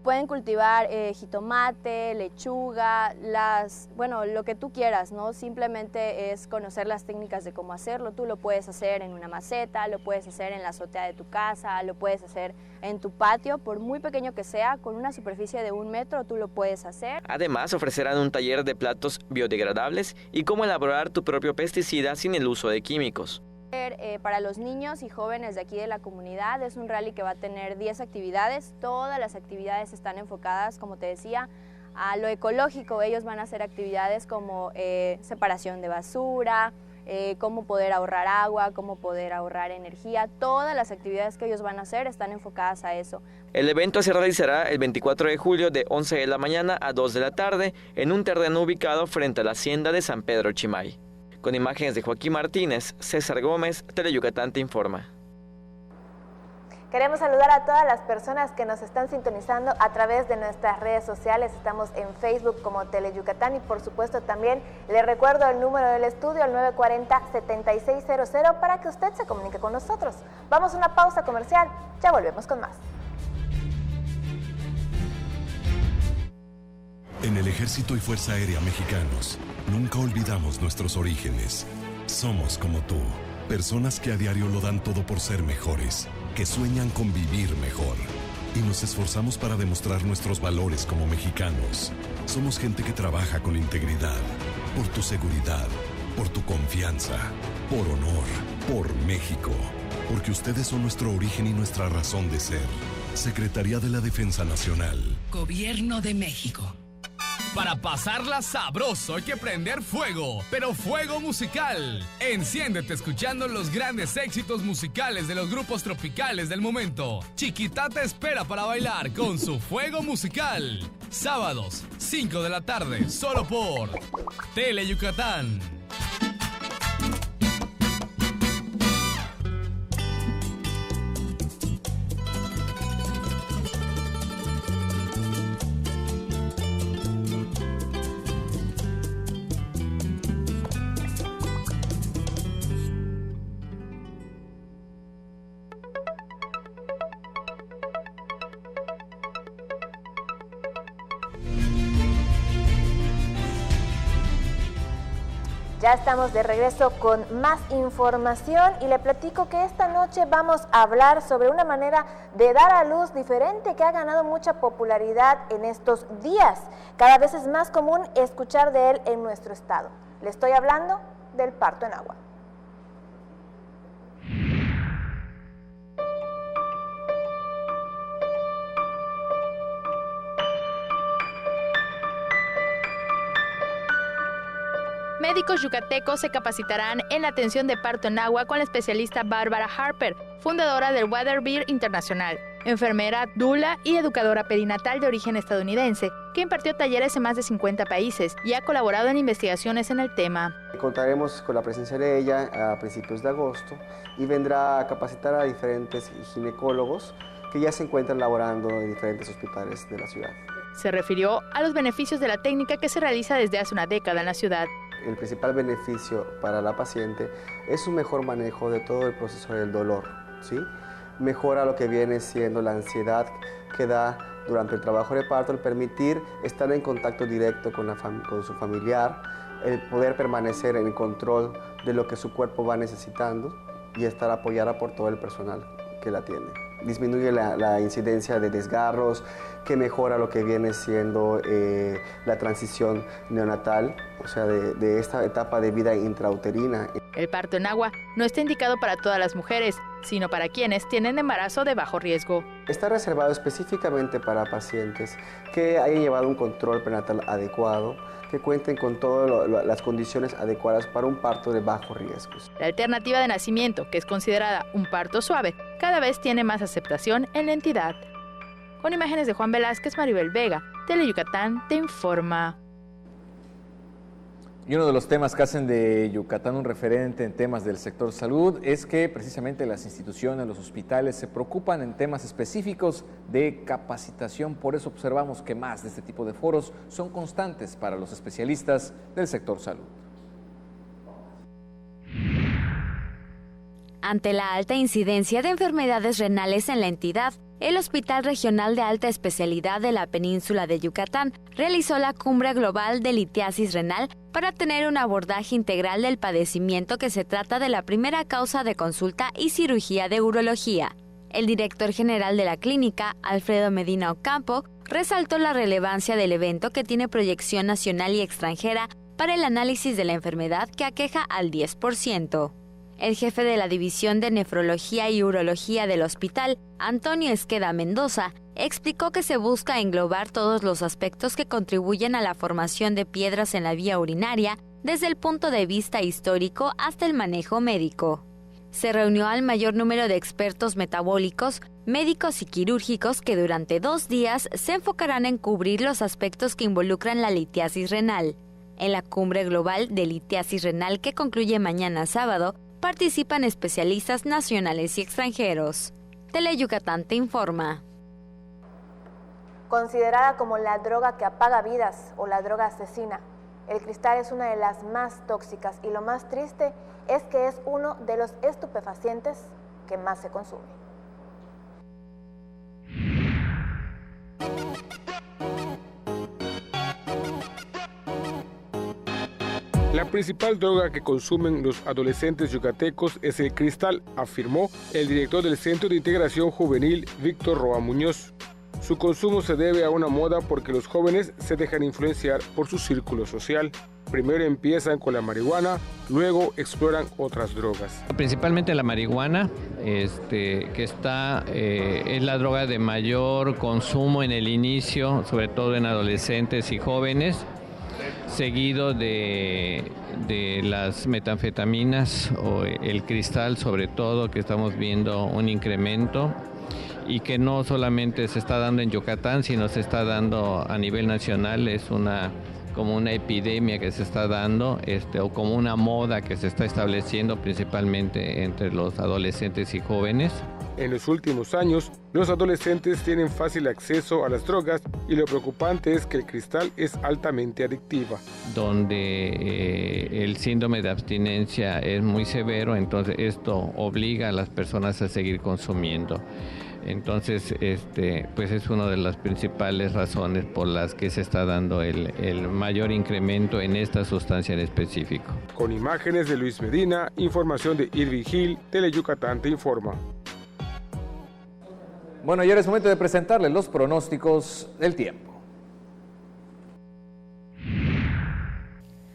Pueden cultivar jitomate, lechuga, lo que tú quieras, ¿no? Simplemente es conocer las técnicas de cómo hacerlo. Tú lo puedes hacer en una maceta, lo puedes hacer en la azotea de tu casa, lo puedes hacer en tu patio, por muy pequeño que sea, con una superficie de 1 metro, tú lo puedes hacer. Además, ofrecerán un taller de platos biodegradables y cómo elaborar tu propio pesticida sin el uso de químicos. Para los niños y jóvenes de aquí de la comunidad es un rally que va a tener 10 actividades. Todas las actividades están enfocadas, como te decía, a lo ecológico. Ellos van a hacer actividades como separación de basura, cómo poder ahorrar agua, cómo poder ahorrar energía. Todas las actividades que ellos van a hacer están enfocadas a eso. El evento se realizará el 24 de julio de 11 de la mañana a 2 de la tarde en un terreno ubicado frente a la hacienda de San Pedro Chimay. Con imágenes de Joaquín Martínez, César Gómez, Teleyucatán te informa. Queremos saludar a todas las personas que nos están sintonizando a través de nuestras redes sociales. Estamos en Facebook como Teleyucatán y por supuesto también les recuerdo el número del estudio, el 940-7600, para que usted se comunique con nosotros. Vamos a una pausa comercial, ya volvemos con más. En el Ejército y Fuerza Aérea Mexicanos, nunca olvidamos nuestros orígenes. Somos como tú, personas que a diario lo dan todo por ser mejores, que sueñan con vivir mejor. Y nos esforzamos para demostrar nuestros valores como mexicanos. Somos gente que trabaja con integridad, por tu seguridad, por tu confianza, por honor, por México, porque ustedes son nuestro origen y nuestra razón de ser. Secretaría de la Defensa Nacional. Gobierno de México. Para pasarla sabroso hay que prender fuego, pero fuego musical. Enciéndete escuchando los grandes éxitos musicales de los grupos tropicales del momento. Chiquitá te espera para bailar con su fuego musical. Sábados, 5 de la tarde, solo por Tele Yucatán. Ya estamos de regreso con más información y le platico que esta noche vamos a hablar sobre una manera de dar a luz diferente que ha ganado mucha popularidad en estos días. Cada vez es más común escuchar de él en nuestro estado. Le estoy hablando del parto en agua. Médicos yucatecos se capacitarán en atención de parto en agua con la especialista Bárbara Harper, fundadora del WaterBear Internacional, enfermera, doula y educadora perinatal de origen estadounidense, que impartió talleres en más de 50 países y ha colaborado en investigaciones en el tema. Contaremos con la presencia de ella a principios de agosto y vendrá a capacitar a diferentes ginecólogos que ya se encuentran laborando en diferentes hospitales de la ciudad. Se refirió a los beneficios de la técnica que se realiza desde hace una década en la ciudad. El principal beneficio para la paciente es un mejor manejo de todo el proceso del dolor, ¿sí? Mejora lo que viene siendo la ansiedad que da durante el trabajo de parto, el permitir estar en contacto directo con su familiar, el poder permanecer en control de lo que su cuerpo va necesitando y estar apoyada por todo el personal que la atiende. Disminuye la incidencia de desgarros, que mejora lo que viene siendo la transición neonatal, o sea, de esta etapa de vida intrauterina. El parto en agua no está indicado para todas las mujeres, sino para quienes tienen embarazo de bajo riesgo. Está reservado específicamente para pacientes que hayan llevado un control prenatal adecuado, que cuenten con todas las condiciones adecuadas para un parto de bajo riesgo. La alternativa de nacimiento, que es considerada un parto suave, cada vez tiene más aceptación en la entidad. Con imágenes de Juan Velázquez, Maribel Vega, Tele Yucatán te informa. Y uno de los temas que hacen de Yucatán un referente en temas del sector salud es que precisamente las instituciones, los hospitales se preocupan en temas específicos de capacitación. Por eso observamos que más de este tipo de foros son constantes para los especialistas del sector salud. Ante la alta incidencia de enfermedades renales en la entidad, el Hospital Regional de Alta Especialidad de la Península de Yucatán realizó la Cumbre Global de Litiasis Renal para tener un abordaje integral del padecimiento, que se trata de la primera causa de consulta y cirugía de urología. El director general de la clínica, Alfredo Medina Ocampo, resaltó la relevancia del evento, que tiene proyección nacional y extranjera para el análisis de la enfermedad que aqueja al 10%. El jefe de la División de Nefrología y Urología del hospital, Antonio Esqueda Mendoza, explicó que se busca englobar todos los aspectos que contribuyen a la formación de piedras en la vía urinaria, desde el punto de vista histórico hasta el manejo médico. Se reunió al mayor número de expertos metabólicos, médicos y quirúrgicos, que durante 2 días se enfocarán en cubrir los aspectos que involucran la litiasis renal. En la Cumbre Global de Litiasis Renal, que concluye mañana sábado, participan especialistas nacionales y extranjeros. Tele Yucatán te informa. Considerada como la droga que apaga vidas o la droga asesina, el cristal es una de las más tóxicas y lo más triste es que es uno de los estupefacientes que más se consume. La principal droga que consumen los adolescentes yucatecos es el cristal, afirmó el director del Centro de Integración Juvenil, Víctor Roa Muñoz. Su consumo se debe a una moda porque los jóvenes se dejan influenciar por su círculo social. Primero empiezan con la marihuana, luego exploran otras drogas. Principalmente la marihuana, que es la droga de mayor consumo en el inicio, sobre todo en adolescentes y jóvenes, seguido de las metanfetaminas o el cristal, sobre todo, que estamos viendo un incremento y que no solamente se está dando en Yucatán, sino se está dando a nivel nacional. Es como una epidemia que se está dando, o como una moda que se está estableciendo principalmente entre los adolescentes y jóvenes. En los últimos años, los adolescentes tienen fácil acceso a las drogas y lo preocupante es que el cristal es altamente adictiva. Donde el síndrome de abstinencia es muy severo, entonces esto obliga a las personas a seguir consumiendo. Entonces, pues es una de las principales razones por las que se está dando el mayor incremento en esta sustancia en específico. Con imágenes de Luis Medina, información de Irving Hill, Teleyucatán te informa. Bueno, y ahora es momento de presentarles los pronósticos del tiempo.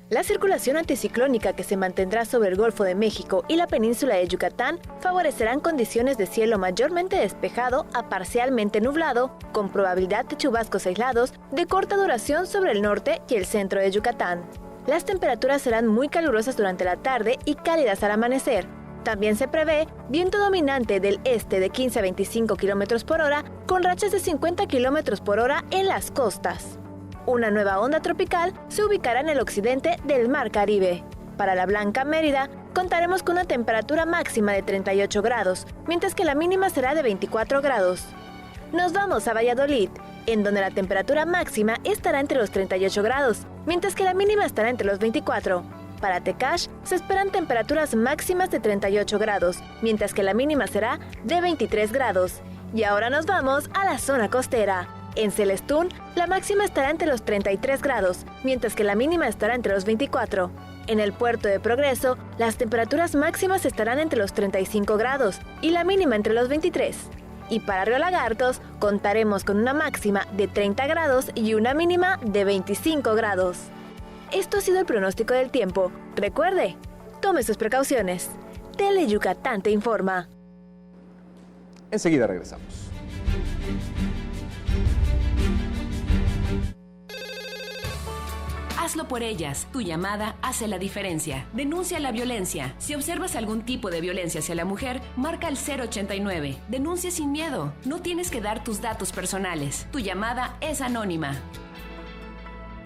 La circulación anticiclónica que se mantendrá sobre el Golfo de México y la península de Yucatán favorecerán condiciones de cielo mayormente despejado a parcialmente nublado, con probabilidad de chubascos aislados de corta duración sobre el norte y el centro de Yucatán. Las temperaturas serán muy calurosas durante la tarde y cálidas al amanecer. También se prevé viento dominante del este de 15 a 25 km por hora, con rachas de 50 km por hora en las costas. Una nueva onda tropical se ubicará en el occidente del Mar Caribe. Para la Blanca Mérida, contaremos con una temperatura máxima de 38 grados, mientras que la mínima será de 24 grados. Nos vamos a Valladolid, en donde la temperatura máxima estará entre los 38 grados, mientras que la mínima estará entre los 24. Para Tecash se esperan temperaturas máximas de 38 grados, mientras que la mínima será de 23 grados. Y ahora nos vamos a la zona costera. En Celestún, la máxima estará entre los 33 grados, mientras que la mínima estará entre los 24. En el puerto de Progreso, las temperaturas máximas estarán entre los 35 grados y la mínima entre los 23. Y para Río Lagartos, contaremos con una máxima de 30 grados y una mínima de 25 grados. Esto ha sido el pronóstico del tiempo. Recuerde, tome sus precauciones. Teleyucatán te informa. Enseguida regresamos. Hazlo por ellas. Tu llamada hace la diferencia. Denuncia la violencia. Si observas algún tipo de violencia hacia la mujer, marca el 089. Denuncia sin miedo. No tienes que dar tus datos personales. Tu llamada es anónima.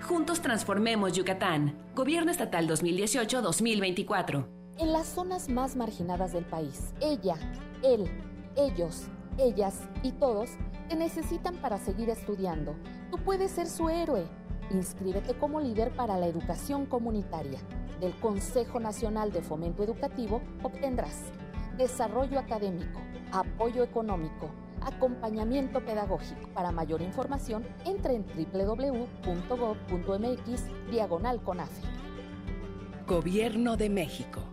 Juntos transformemos Yucatán. Gobierno Estatal 2018-2024. En las zonas más marginadas del país, ella, él, ellos, ellas y todos te necesitan para seguir estudiando. Tú puedes ser su héroe. Inscríbete como líder para la educación comunitaria. Del Consejo Nacional de Fomento Educativo obtendrás desarrollo académico, apoyo económico, acompañamiento pedagógico. Para mayor información, entre en www.gov.mx/CONAFE. Gobierno de México.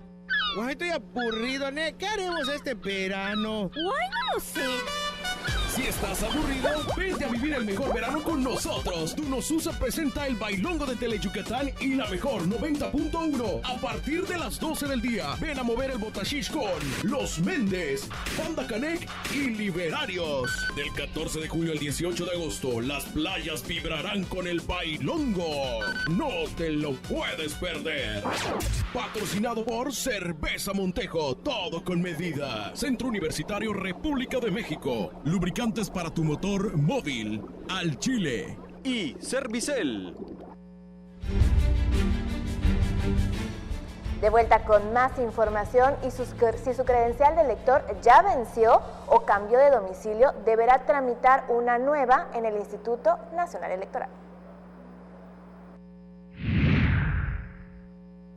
Guay, estoy aburrido, ¿ne? ¿Qué haremos este verano? Guay, no lo sé. Si estás aburrido, vente a vivir el mejor verano con nosotros. Tunosusa presenta el bailongo de Teleyucatán y la mejor 90.1. A partir de las 12 del día, ven a mover el botashish con Los Méndez, Banda Canec y Liberarios. Del 14 de julio al 18 de agosto, las playas vibrarán con el bailongo. No te lo puedes perder. Patrocinado por Cerveza Montejo, todo con medida. Centro Universitario República de México. Lubricantes para tu motor móvil, al Chile. Y Servicel. De vuelta con más información y si su credencial de elector ya venció o cambió de domicilio, deberá tramitar una nueva en el Instituto Nacional Electoral.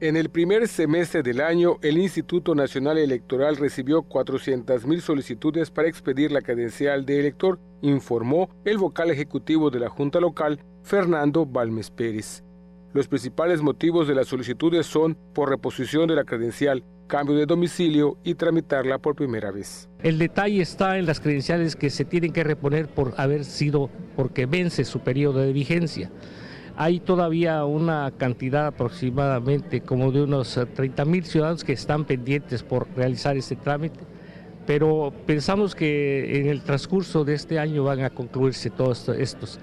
En el primer semestre del año, el Instituto Nacional Electoral recibió 400,000 solicitudes para expedir la credencial de elector, informó el vocal ejecutivo de la Junta Local, Fernando Balmes Pérez. Los principales motivos de las solicitudes son por reposición de la credencial, cambio de domicilio y tramitarla por primera vez. El detalle está en las credenciales que se tienen que reponer porque vence su periodo de vigencia. hay todavía una cantidad aproximadamente como de unos 30,000 ciudadanos que están pendientes por realizar este trámite, pero pensamos que en el transcurso de este año van a concluirse todos estos.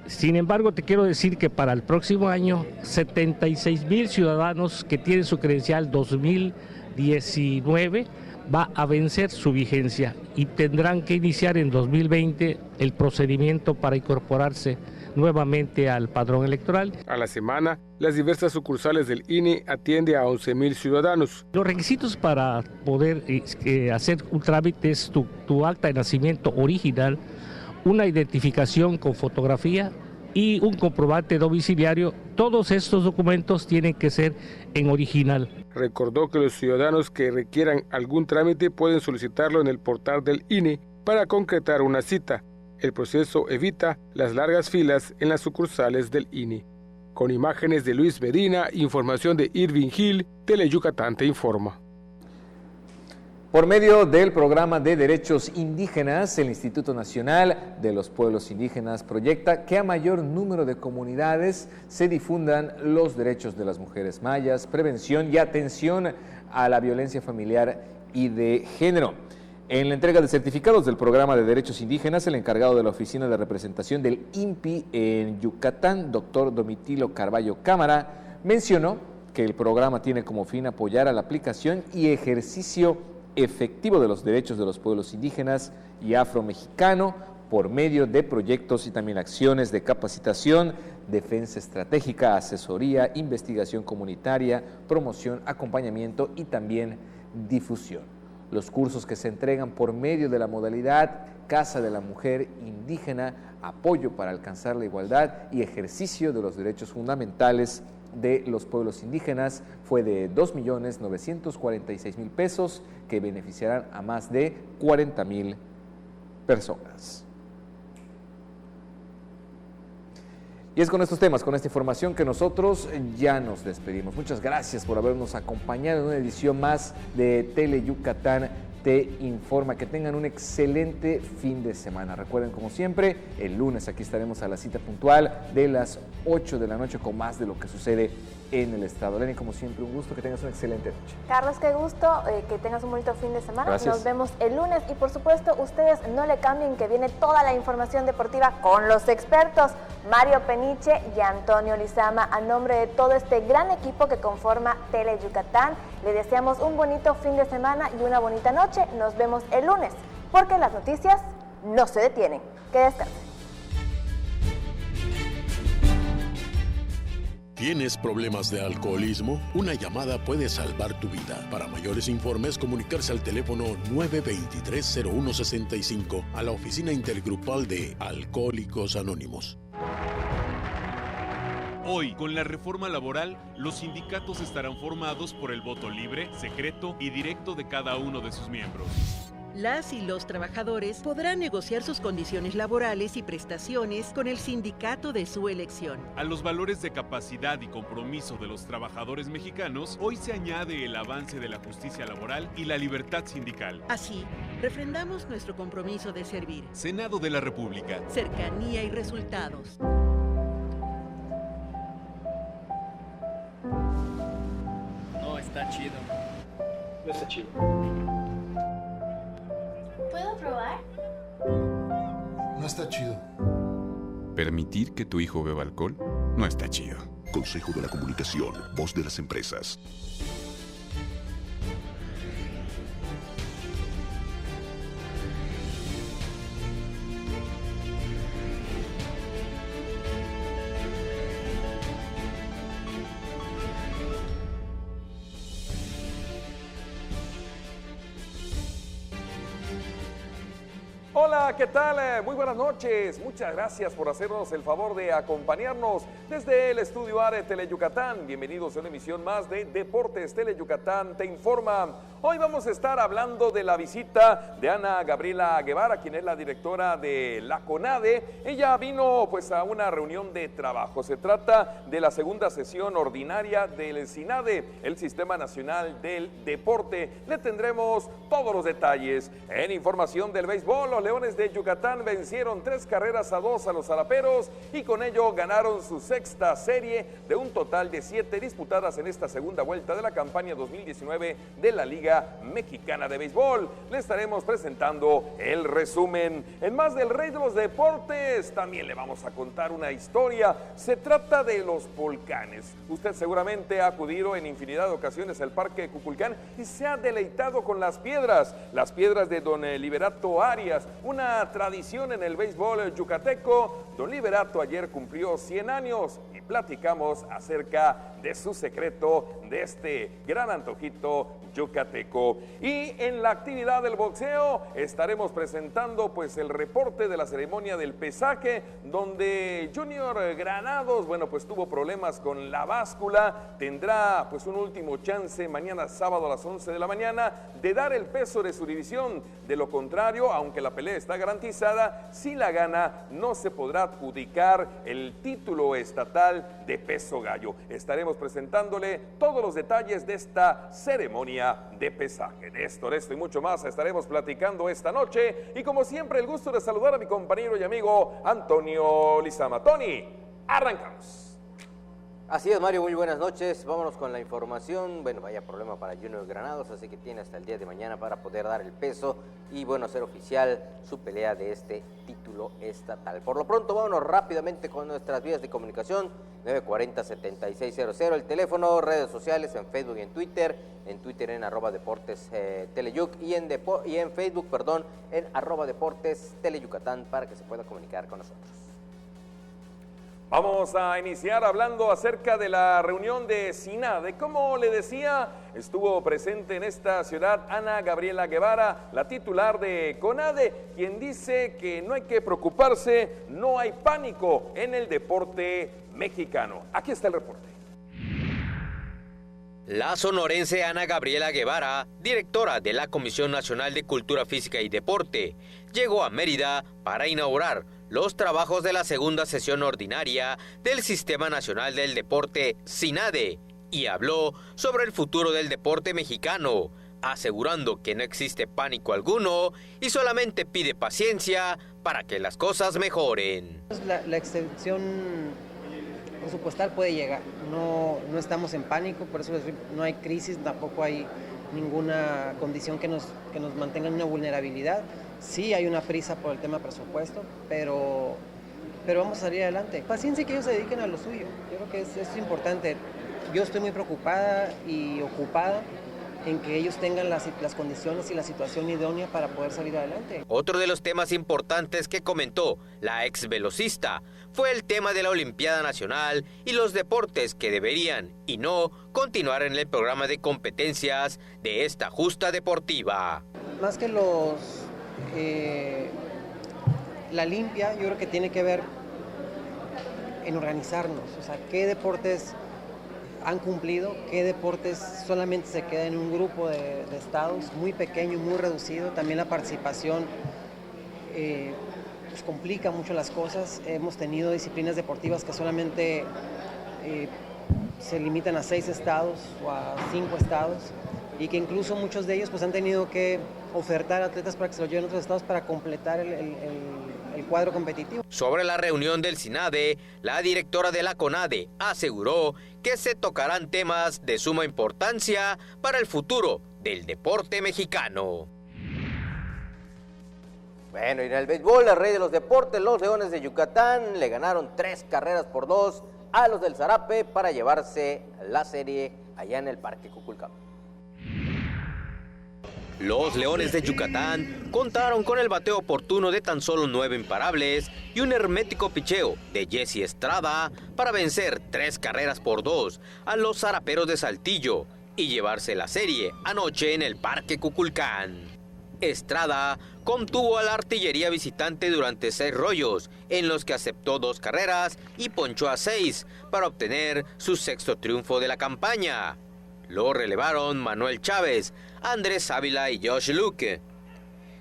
Sin embargo, te quiero decir que para el próximo año, 76,000 ciudadanos que tienen su credencial 2019 va a vencer su vigencia y tendrán que iniciar en 2020 el procedimiento para incorporarse nuevamente al padrón electoral. A la semana, las diversas sucursales del INE atienden a 11,000 ciudadanos. Los requisitos para poder hacer un trámite es tu acta de nacimiento original, una identificación con fotografía y un comprobante domiciliario. Todos estos documentos tienen que ser en original. Recordó que los ciudadanos que requieran algún trámite pueden solicitarlo en el portal del INE para concretar una cita. El proceso evita las largas filas en las sucursales del INE. Con imágenes de Luis Medina, información de Irving Hill, Teleyucatán te informa. Por medio del Programa de Derechos Indígenas, el Instituto Nacional de los Pueblos Indígenas proyecta que a mayor número de comunidades se difundan los derechos de las mujeres mayas, prevención y atención a la violencia familiar y de género. En la entrega de certificados del Programa de Derechos Indígenas, el encargado de la Oficina de Representación del INPI en Yucatán, doctor Domitilo Carballo Cámara, mencionó que el programa tiene como fin apoyar a la aplicación y ejercicio efectivo de los derechos de los pueblos indígenas y afromexicano por medio de proyectos y también acciones de capacitación, defensa estratégica, asesoría, investigación comunitaria, promoción, acompañamiento y también difusión. Los cursos que se entregan por medio de la modalidad Casa de la Mujer Indígena, apoyo para alcanzar la igualdad y ejercicio de los derechos fundamentales de los pueblos indígenas, fue de 2,946,000 pesos que beneficiarán a más de 40,000 personas. Y es con estos temas, con esta información que nosotros ya nos despedimos. Muchas gracias por habernos acompañado en una edición más de Teleyucatán te informa. Que tengan un excelente fin de semana. Recuerden, como siempre, el lunes aquí estaremos a la cita puntual de las 8 de la noche con más de lo que sucede en el estado. Lenny, como siempre, un gusto, que tengas una excelente noche. Carlos, qué gusto, que tengas un bonito fin de semana. Gracias. Nos vemos el lunes y por supuesto ustedes no le cambien, que viene toda la información deportiva con los expertos Mario Peniche y Antonio Lizama. A nombre de todo este gran equipo que conforma Teleyucatán, le deseamos un bonito fin de semana y una bonita noche. Nos vemos el lunes, porque las noticias no se detienen. Que descansen. ¿Tienes problemas de alcoholismo? Una llamada puede salvar tu vida. Para mayores informes, comunicarse al teléfono 923-0165 a la Oficina Intergrupal de Alcohólicos Anónimos. Hoy, con la reforma laboral, los sindicatos estarán formados por el voto libre, secreto y directo de cada uno de sus miembros. Las y los trabajadores podrán negociar sus condiciones laborales y prestaciones con el sindicato de su elección. A los valores de capacidad y compromiso de los trabajadores mexicanos, hoy se añade el avance de la justicia laboral y la libertad sindical. Así, refrendamos nuestro compromiso de servir. Senado de la República. Cercanía y resultados. No está chido. No está chido. ¿Puedo probar? No está chido. Permitir que tu hijo beba alcohol no está chido. Consejo de la Comunicación, voz de las empresas. Hola, ¿qué tal? Muy buenas noches. Muchas gracias por hacernos el favor de acompañarnos desde el Estudio A de Teleyucatán. Bienvenidos a una emisión más de Deportes. Teleyucatán te informa. Hoy vamos a estar hablando de la visita de Ana Gabriela Guevara, quien es la directora de la CONADE. Ella vino pues a una reunión de trabajo. Se trata de la segunda sesión ordinaria del SINADE, el Sistema Nacional del Deporte. Le tendremos todos los detalles. En información del béisbol, los los Leones de Yucatán vencieron 3-2 a los Zaraperos y con ello ganaron su sexta serie de un total de 7 disputadas en esta segunda vuelta de la campaña 2019 de la Liga Mexicana de Béisbol. Le estaremos presentando el resumen. En más del rey de los deportes, también le vamos a contar una historia. Se trata de los volcanes. Usted seguramente ha acudido en infinidad de ocasiones al Parque Cuculcán y se ha deleitado con las piedras de don Liberato Arias, una tradición en el béisbol yucateco. Don Liberato ayer cumplió 100 años y platicamos acerca de su secreto, de este gran antojito yucateco. Y en la actividad del boxeo estaremos presentando pues el reporte de la ceremonia del pesaje, donde Junior Granados, bueno, pues tuvo problemas con la báscula, tendrá pues un último chance mañana sábado a las 11 de la mañana de dar el peso de su división. De lo contrario, aunque la pelea está garantizada, si la gana no se podrá adjudicar el título estatal de peso gallo. Estaremos presentándole todos los detalles de esta ceremonia de pesaje. De esto y mucho más estaremos platicando esta noche y como siempre el gusto de saludar a mi compañero y amigo Antonio Lizama. Tony, arrancamos. Así es, Mario, muy buenas noches. Vámonos con la información. Bueno, vaya problema para Junior Granados, así que tiene hasta el día de mañana para poder dar el peso y, bueno, hacer oficial su pelea de este título estatal. Por lo pronto, vámonos rápidamente con nuestras vías de comunicación, 940-7600, el teléfono, redes sociales, en Facebook y en Twitter en @Deportes Teleyuc y en Facebook, en @Deportes Teleyucatán para que se pueda comunicar con nosotros. Vamos a iniciar hablando acerca de la reunión de SINADE. Como le decía, estuvo presente en esta ciudad Ana Gabriela Guevara, la titular de CONADE, quien dice que no hay que preocuparse, no hay pánico en el deporte mexicano. Aquí está el reporte. La sonorense Ana Gabriela Guevara, directora de la Comisión Nacional de Cultura Física y Deporte, llegó a Mérida para inaugurar los trabajos de la segunda sesión ordinaria del Sistema Nacional del Deporte SINADE y habló sobre el futuro del deporte mexicano, asegurando que no existe pánico alguno y solamente pide paciencia para que las cosas mejoren. La extensión presupuestal puede llegar, no estamos en pánico, por eso no hay crisis, tampoco hay ninguna condición que nos mantenga en una vulnerabilidad. Sí hay una prisa por el tema presupuesto, pero vamos a salir adelante. Paciencia y que ellos se dediquen a lo suyo. Yo creo que es importante. Yo estoy muy preocupada y ocupada en que ellos tengan las condiciones y la situación idónea para poder salir adelante. Otro de los temas importantes que comentó la ex velocista fue el tema de la Olimpiada Nacional y los deportes que deberían y no continuar en el programa de competencias de esta justa deportiva. Más que la limpia, yo creo que tiene que ver en organizarnos, o sea, qué deportes han cumplido, qué deportes solamente se quedan en un grupo de estados muy pequeño y muy reducido. También la participación pues complica mucho las cosas. Hemos tenido disciplinas deportivas que solamente se limitan a 6 estados o a 5 estados y que incluso muchos de ellos pues han tenido que ofertar atletas para que se los lleven a otros estados para completar el cuadro competitivo. Sobre la reunión del SINADE, la directora de la CONADE aseguró que se tocarán temas de suma importancia para el futuro del deporte mexicano. Bueno, y en el béisbol, el rey de los deportes, los Leones de Yucatán le ganaron 3-2 a los del Zarape para llevarse la serie allá en el Parque Cuculcán. Los Leones de Yucatán contaron con el bateo oportuno de tan solo 9 imparables y un hermético picheo de Jesse Estrada para vencer 3-2 a los Zaraperos de Saltillo y llevarse la serie anoche en el Parque Cuculcán. Estrada contuvo a la artillería visitante durante 6 rollos, en los que aceptó 2 carreras y ponchó a 6 para obtener su 6º triunfo de la campaña. Lo relevaron Manuel Chávez, Andrés Ávila y Josh Luque,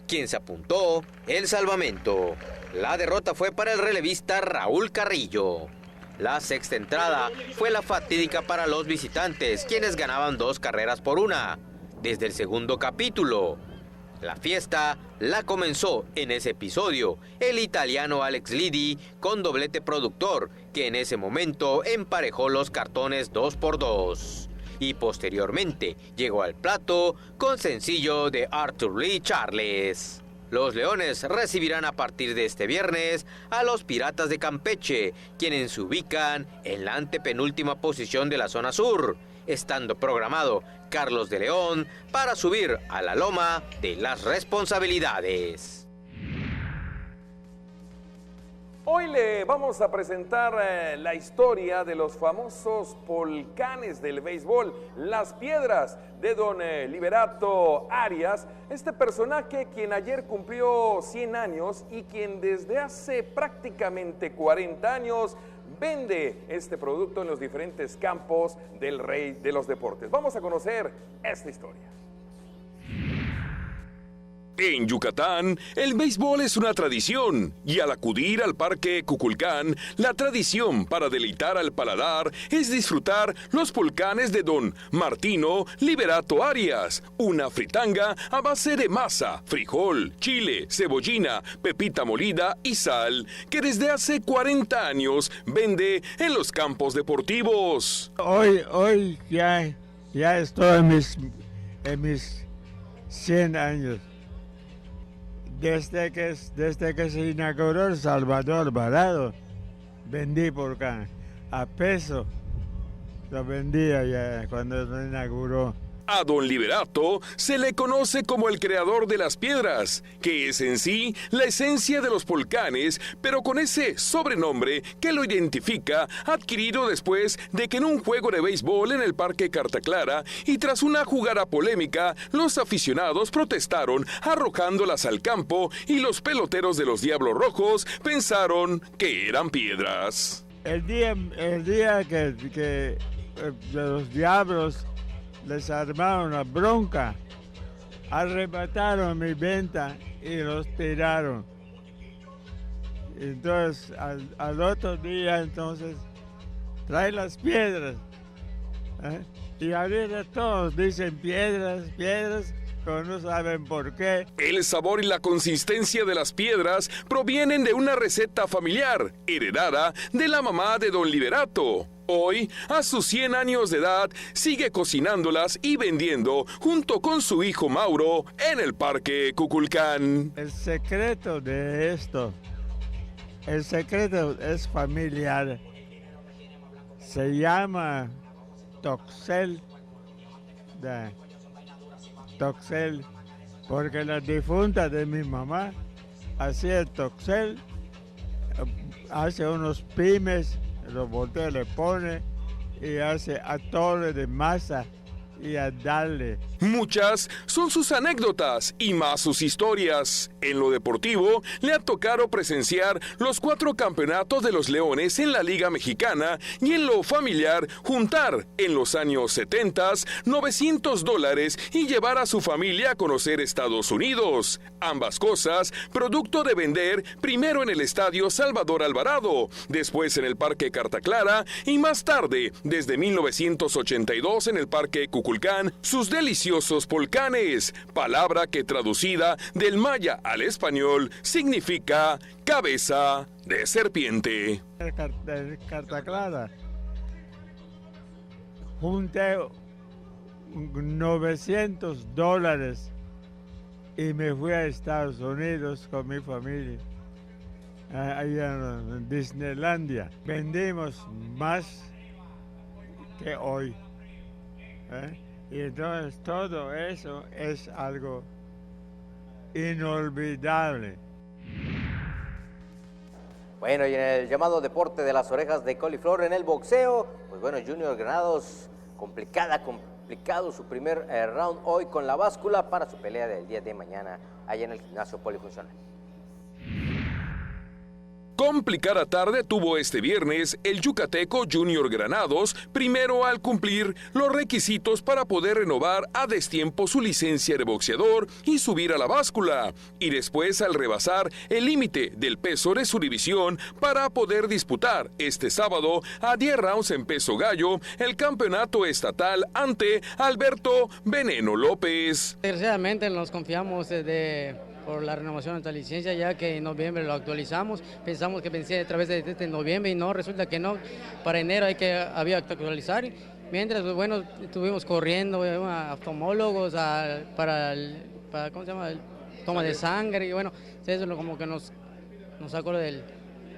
quien se apuntó el salvamento. La derrota fue para el relevista Raúl Carrillo. La 6ª entrada fue la fatídica para los visitantes, quienes ganaban 2 carreras por 1. Desde el segundo capítulo, La fiesta la comenzó en ese episodio el italiano Alex Lidi con doblete productor, que en ese momento emparejó los cartones 2x2. Y posteriormente llegó al plato con sencillo de Arthur Lee Charles. Los Leones recibirán a partir de este viernes a los Piratas de Campeche, quienes se ubican en la antepenúltima posición de la zona sur, estando programado Carlos de León para subir a la loma de las responsabilidades. Hoy le vamos a presentar la historia de los famosos volcanes del béisbol, Las Piedras, de don Liberato Arias, este personaje quien ayer cumplió 100 años y quien desde hace prácticamente 40 años vende este producto en los diferentes campos del rey de los deportes. Vamos a conocer esta historia. En Yucatán, el béisbol es una tradición y al acudir al Parque Cuculcán, la tradición para deleitar al paladar es disfrutar los pulcanes de don Martino Liberato Arias, una fritanga a base de masa, frijol, chile, cebollina, pepita molida y sal, que desde hace 40 años vende en los campos deportivos. Hoy ya estoy en mis 100 años. Desde que se inauguró el Salvador Alvarado, vendí volcán a peso, lo vendía ya cuando se inauguró. A don Liberato se le conoce como el creador de las piedras, que es en sí la esencia de los volcanes, pero con ese sobrenombre que lo identifica, adquirido después de que en un juego de béisbol en el Parque Carta Clara y tras una jugada polémica, los aficionados protestaron arrojándolas al campo y los peloteros de los Diablos Rojos pensaron que eran piedras. El día que los Diablos les armaron la bronca, arrebataron mi venta y los tiraron. Entonces, al otro día, entonces, trae las piedras. Y ahorita todos dicen piedras, pero no saben por qué. El sabor y la consistencia de las piedras provienen de una receta familiar, heredada de la mamá de don Liberato. Hoy, a sus 100 años de edad, sigue cocinándolas y vendiendo junto con su hijo Mauro en el Parque Cuculcán. El secreto de esto, es familiar. Se llama Toxel, porque la difunta de mi mamá hacía el Toxel, hace unos pimes, los voltea, le pone y hace atole de masa y a darle. Muchas son sus anécdotas y más sus historias. En lo deportivo, le ha tocado presenciar los 4 campeonatos de los Leones en la Liga Mexicana y en lo familiar, juntar en los años 70 $900 y llevar a su familia a conocer Estados Unidos. Ambas cosas, producto de vender primero en el Estadio Salvador Alvarado, después en el Parque Carta Clara y más tarde, desde 1982 en el Parque Cuculcán, sus deliciosos volcanes, palabra que traducida del maya al español significa cabeza de serpiente. Carta Clara, junté $900 y me fui a Estados Unidos con mi familia, allá en Disneylandia. Vendimos más que hoy. Y entonces todo eso es algo inolvidable. Bueno, y en el llamado deporte de las orejas de coliflor, en el boxeo, pues bueno, Junior Granados, complicado su primer round hoy con la báscula para su pelea del día de mañana allá en el gimnasio polifuncional. Complicada tarde tuvo este viernes el yucateco Junior Granados, primero al cumplir los requisitos para poder renovar a destiempo su licencia de boxeador y subir a la báscula, y después al rebasar el límite del peso de su división para poder disputar este sábado a 10 rounds en peso gallo el campeonato estatal ante Alberto Veneno López. Desgraciadamente nos confiamos por la renovación de esta licencia, ya que en noviembre lo actualizamos, pensamos que vencía a través de este noviembre y no, resulta que no, para enero había que actualizar, mientras pues, bueno, estuvimos corriendo a oftalmólogos para ¿cómo se llama? Toma de sangre y bueno, eso es como que nos sacó de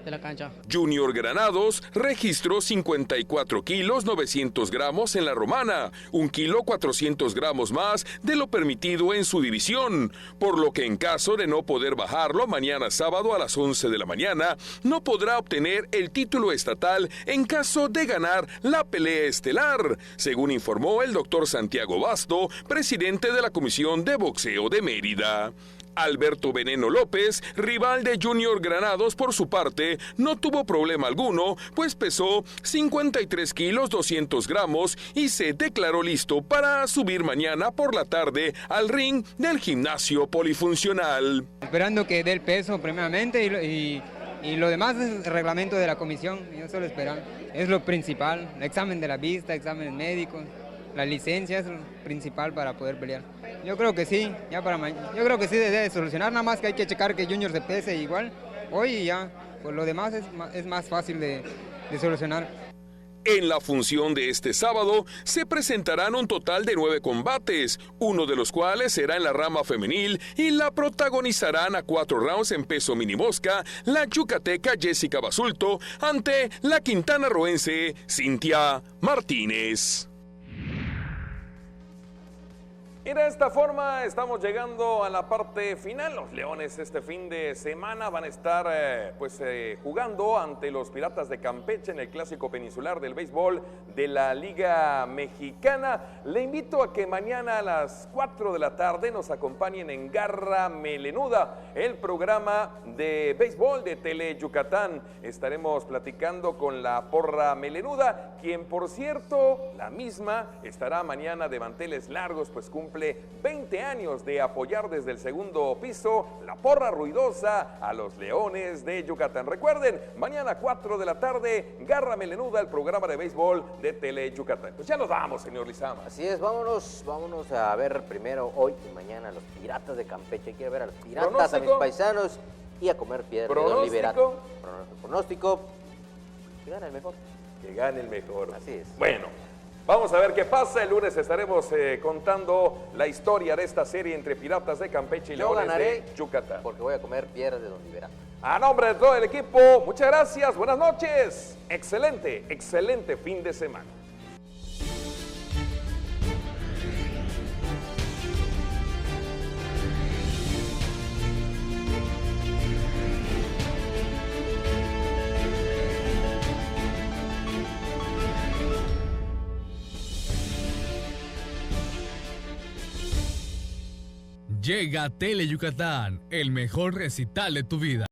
la cancha. Junior Granados registró 54 kilos 900 gramos en la romana, 1 kilo 400 gramos más de lo permitido en su división, por lo que en caso de no poder bajarlo mañana sábado a las 11 de la mañana, no podrá obtener el título estatal en caso de ganar la pelea estelar, según informó el doctor Santiago Basto, presidente de la Comisión de Boxeo de Mérida. Alberto Veneno López, rival de Junior Granados por su parte, no tuvo problema alguno, pues pesó 53 kilos 200 gramos y se declaró listo para subir mañana por la tarde al ring del gimnasio polifuncional. Esperando que dé el peso primeramente y lo demás es el reglamento de la comisión, yo solo espero, es lo principal, el examen de la vista, exámenes médicos. La licencia es lo principal para poder pelear. Yo creo que sí, yo creo que sí debe solucionar, nada más que hay que checar que Junior se pese igual hoy y ya, pues lo demás es más fácil de solucionar. En la función de este sábado se presentarán un total de 9 combates, uno de los cuales será en la rama femenil y la protagonizarán a 4 rounds en peso minimosca la yucateca Jessica Basulto ante la quintanarroense Cintia Martínez. Y de esta forma estamos llegando a la parte final. Los Leones este fin de semana van a estar jugando ante los Piratas de Campeche en el Clásico Peninsular del Béisbol de la Liga Mexicana. Le invito a que mañana a las 4 de la tarde nos acompañen en Garra Melenuda, el programa de béisbol de Tele Yucatán. Estaremos platicando con la Porra Melenuda, quien por cierto, la misma estará mañana de manteles largos, pues cumple 20 años de apoyar desde el segundo piso la porra ruidosa a los Leones de Yucatán. Recuerden, mañana 4 de la tarde, Garra Melenuda, el programa de béisbol de Tele Yucatán. Pues ya nos vamos, señor Lizama. Así es, vámonos a ver primero hoy y mañana a los Piratas de Campeche. Quiero ver a los Piratas, a mis paisanos y a comer piedra de Don Liberato. Pronóstico, que gane el mejor. Que gane el mejor. Así es. Bueno. Vamos a ver qué pasa. El lunes estaremos contando la historia de esta serie entre Piratas de Campeche y Leones de Yucatán. Porque voy a comer piedras de Don Liberato. A nombre de todo el equipo, muchas gracias, buenas noches. Excelente fin de semana. Llega a Tele Yucatán, el mejor recital de tu vida.